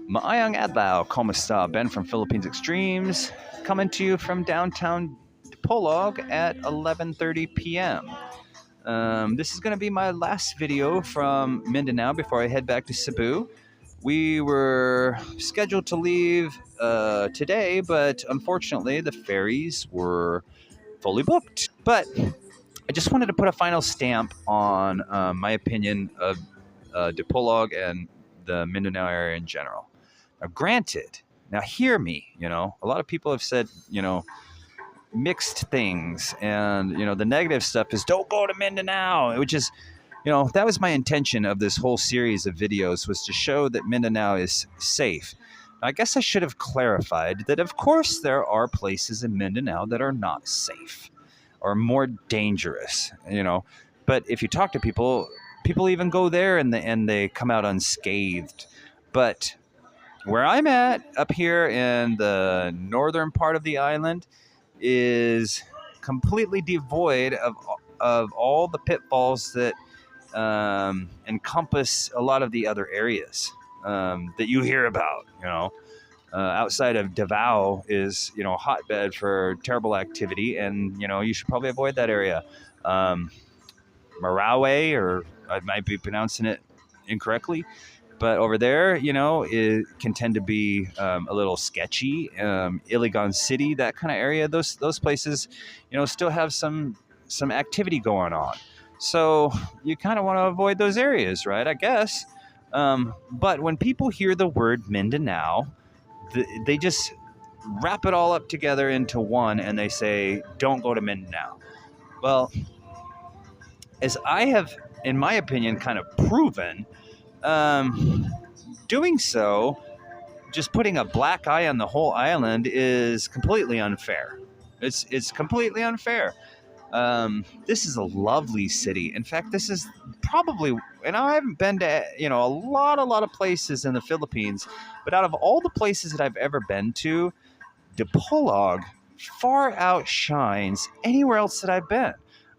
Maayang adlaw, como esta? Ben from Philippines Extremes, coming to you from downtown Dipolog at 11:30 p.m. This is going to be my last video from Mindanao before I head back to Cebu. We were scheduled to leave today, but unfortunately the ferries were fully booked. But I just wanted to put a final stamp on my opinion of Dipolog and the Mindanao area in general. Now, granted, now hear me, a lot of people have said, mixed things, and, the negative stuff is don't go to Mindanao, which is, that was my intention of this whole series of videos, was to show that Mindanao is safe. Now, I guess I should have clarified that, of course, there are places in Mindanao that are not safe or more dangerous, But if you talk to people even go there and they come out unscathed. But where I'm at, up here in the northern part of the island, is completely devoid of all the pitfalls that encompass a lot of the other areas that you hear about. Outside of Davao is a hotbed for terrible activity, and you should probably avoid that area. Marawe, or I might be pronouncing it incorrectly, but over there, it can tend to be a little sketchy. Iligan City, that kind of area, those places, still have some activity going on. So you kind of want to avoid those areas, right? I guess. But when people hear the word Mindanao, they just wrap it all up together into one, and they say, "Don't go to Mindanao." Well, as I have, in my opinion, kind of proven. Doing so, just putting a black eye on the whole island, is completely unfair. It's completely unfair. This is a lovely city. In fact, this is probably, and I haven't been to a lot of places in the Philippines, but out of all the places that I've ever been to, Dipolog far outshines anywhere else that I've been.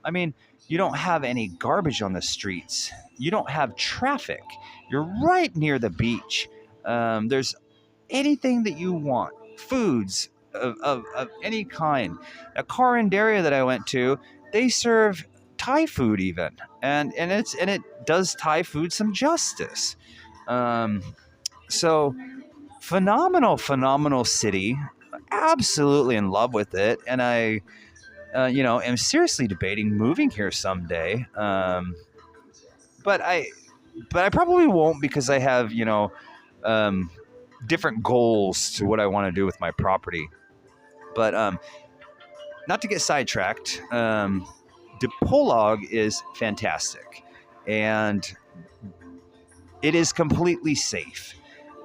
I mean, you don't have any garbage on the streets. You don't have traffic. You're right near the beach. There's anything that you want. Foods of any kind. A Carinderia that I went to, they serve Thai food even, and it does Thai food some justice. So phenomenal city. Absolutely in love with it, and I am seriously debating moving here someday. But I probably won't, because I have, different goals to what I want to do with my property. But not to get sidetracked, Dipolog is fantastic, and it is completely safe.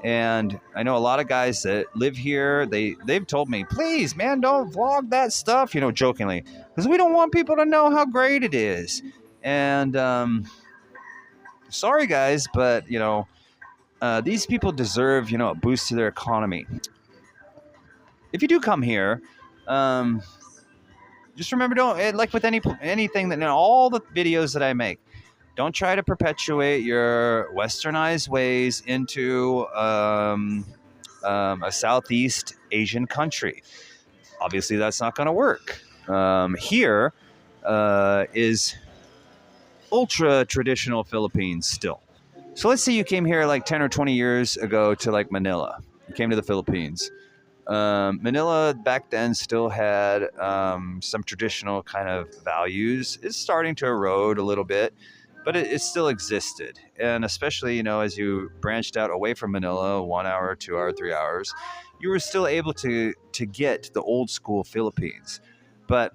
And I know a lot of guys that live here, they've told me, please, man, don't vlog that stuff, jokingly, because we don't want people to know how great it is. And sorry, guys, but, these people deserve, a boost to their economy. If you do come here, just remember, don't, like with anything that, all the videos that I make, don't try to perpetuate your westernized ways into a Southeast Asian country. Obviously, that's not going to work. Here is ultra traditional Philippines still. So let's say you came here like 10 or 20 years ago to like Manila. You came to the Philippines. Manila back then still had some traditional kind of values. It's starting to erode a little bit, but it still existed. And especially, as you branched out away from Manila, 1 hour, 2 hour, 3 hours, you were still able to get the old school Philippines. But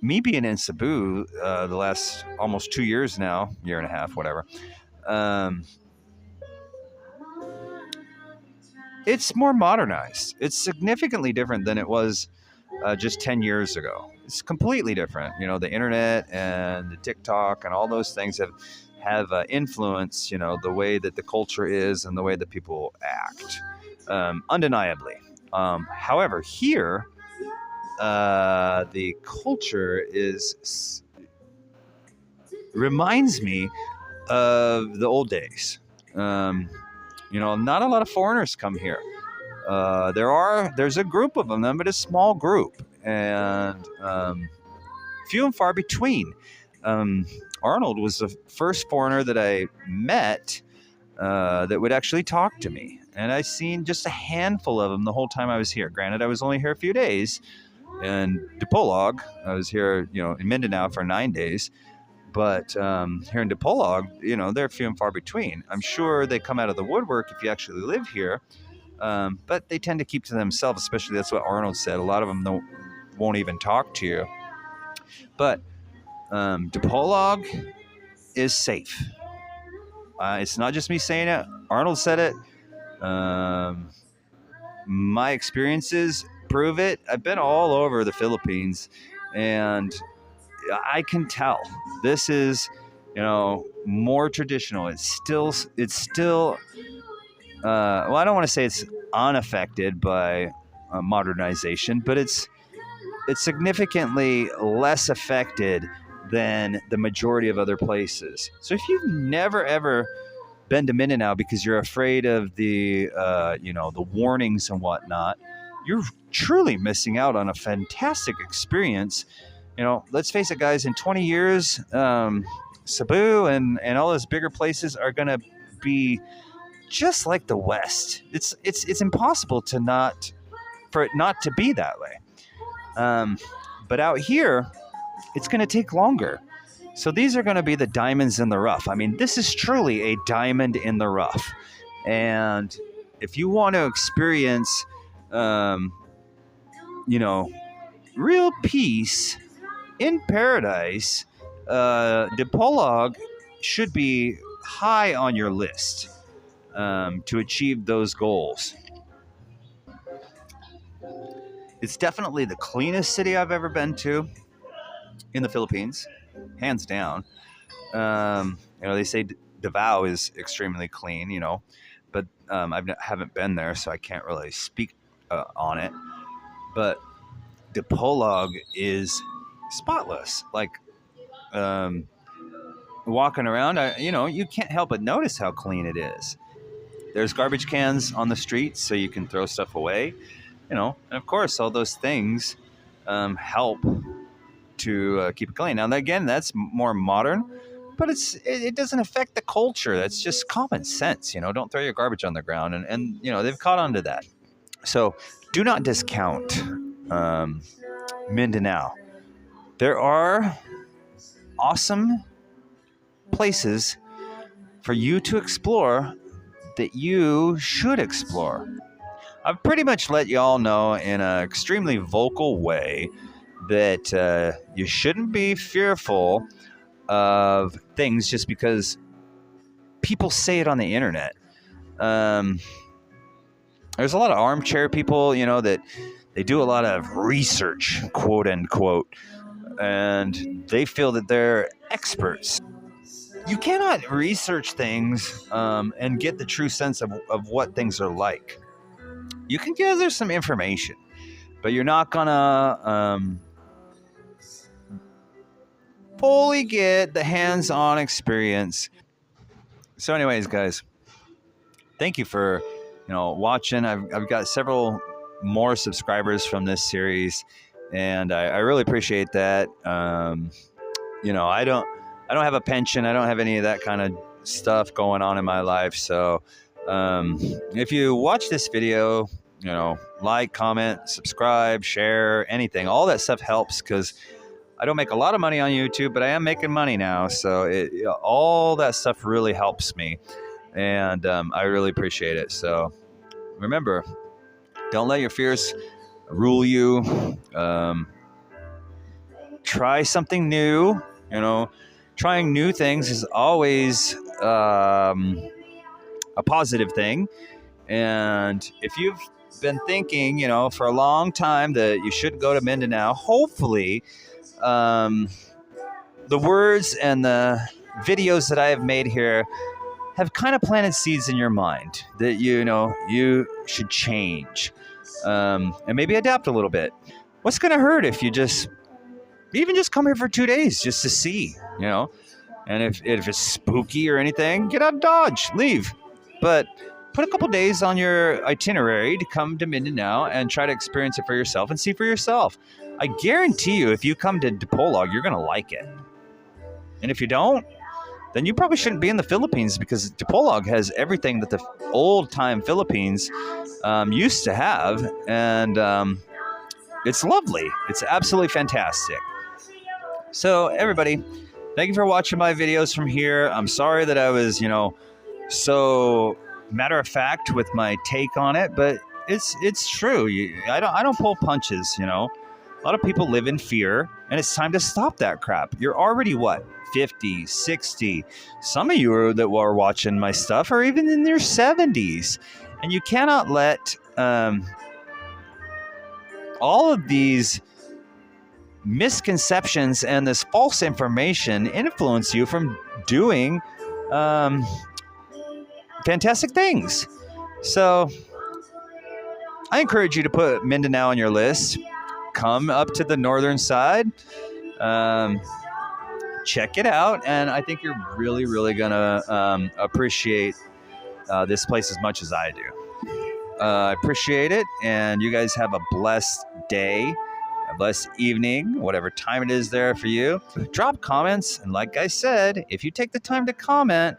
me being in Cebu the last almost 2 years now, year and a half, whatever, it's more modernized. It's significantly different than it was just 10 years ago. It's completely different. The internet and the TikTok and all those things have influenced, the way that the culture is and the way that people act, undeniably. However, here, the culture reminds me of the old days. Not a lot of foreigners come here. There's a group of them, but a small group, and few and far between. Um, Arnold was the first foreigner that I met that would actually talk to me, and I've seen just a handful of them the whole time I was here. Granted, I was only here a few days, and Dipolog, I was here, in Mindanao for 9 days. But here in Dipolog, they're few and far between. I'm sure they come out of the woodwork if you actually live here, but they tend to keep to themselves. Especially, that's what Arnold said. A lot of them won't even talk to you. But Dipolog is safe. It's not just me saying it. Arnold said it. My experiences prove it. I've been all over the Philippines, and I can tell this is, more traditional. It's still. Well, I don't want to say it's unaffected by modernization, but it's significantly less affected than the majority of other places. So if you've never ever been to Mindanao because you're afraid of the the warnings and whatnot, you're truly missing out on a fantastic experience. Let's face it, guys. In 20 years, Cebu and all those bigger places are going to be just like the West. It's impossible for it not to be that way. But out here, it's going to take longer. So these are going to be the diamonds in the rough. I mean, this is truly a diamond in the rough. And if you want to experience, real peace in paradise, Dipolog should be high on your list to achieve those goals. It's definitely the cleanest city I've ever been to in the Philippines, hands down. They say Davao is extremely clean, but I haven't been there, so I can't really speak on it. But Dipolog is spotless. Like walking around, you can't help but notice how clean it is. There's garbage cans on the streets, so you can throw stuff away. And of course, all those things help to keep it clean. Now, again, that's more modern, but it doesn't affect the culture. That's just common sense. Don't throw your garbage on the ground, and they've caught on to that. So do not discount Mindanao. There are awesome places for you to explore that you should explore. I've pretty much let y'all know in an extremely vocal way that you shouldn't be fearful of things just because people say it on the internet. There's a lot of armchair people, that they do a lot of research, quote unquote, and they feel that they're experts. You cannot research things and get the true sense of what things are like. You can gather some information, but you're not gonna fully get the hands-on experience. So anyways, guys, thank you for watching. I've got several more subscribers from this series, and I really appreciate that. I don't have a pension. I don't have any of that kind of stuff going on in my life. So if you watch this video, like, comment, subscribe, share, anything, all that stuff helps, because I don't make a lot of money on YouTube, but I am making money now. So all that stuff really helps me, and I really appreciate it. So remember, don't let your fears rule you. Try something new. Trying new things is always a positive thing. And if you've been thinking, for a long time that you should go to Mindanao, hopefully the words and the videos that I have made here have kind of planted seeds in your mind that you should change and maybe adapt a little bit. What's going to hurt if you even just come here for 2 days just to see, and if it's spooky or anything, get out of Dodge, leave. But put a couple days on your itinerary to come to Mindanao and try to experience it for yourself and see for yourself. I guarantee you, if you come to Dipolog, you're going to like it. And if you don't, then you probably shouldn't be in the Philippines, because Dipolog has everything that the old-time Philippines used to have, and it's lovely. It's absolutely fantastic. So everybody, thank you for watching my videos from here. I'm sorry that I was, so matter of fact with my take on it, but it's true. I don't pull punches. A lot of people live in fear, and it's time to stop that crap. You're already what, 50, 60. Some of you that are watching my stuff are even in their 70s, and you cannot let all of these misconceptions and this false information influence you from doing fantastic things. So I encourage you to put Mindanao on your list. Come up to the northern side, check it out, and I think you're really, really gonna appreciate this place as much as I do. I appreciate it, and you guys have a blessed day, a blessed evening, whatever time it is there for you. Drop comments, and like I said, if you take the time to comment,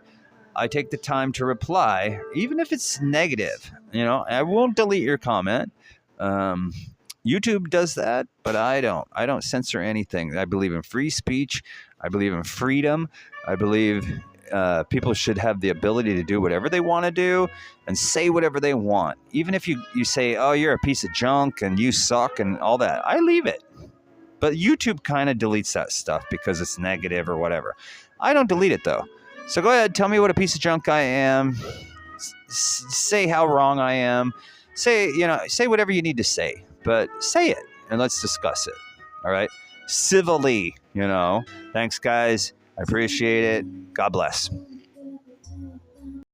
I take the time to reply, even if it's negative. I won't delete your comment. YouTube does that, but I don't. I don't censor anything. I believe in free speech. I believe in freedom. I believe people should have the ability to do whatever they want to do and say whatever they want. Even if you say, oh, you're a piece of junk and you suck and all that, I leave it. But YouTube kind of deletes that stuff because it's negative or whatever. I don't delete it, though. So go ahead, tell me what a piece of junk I am. Say how wrong I am. Say whatever you need to say. But say it, and let's discuss it. All right? Civilly, Thanks, guys. I appreciate it. God bless.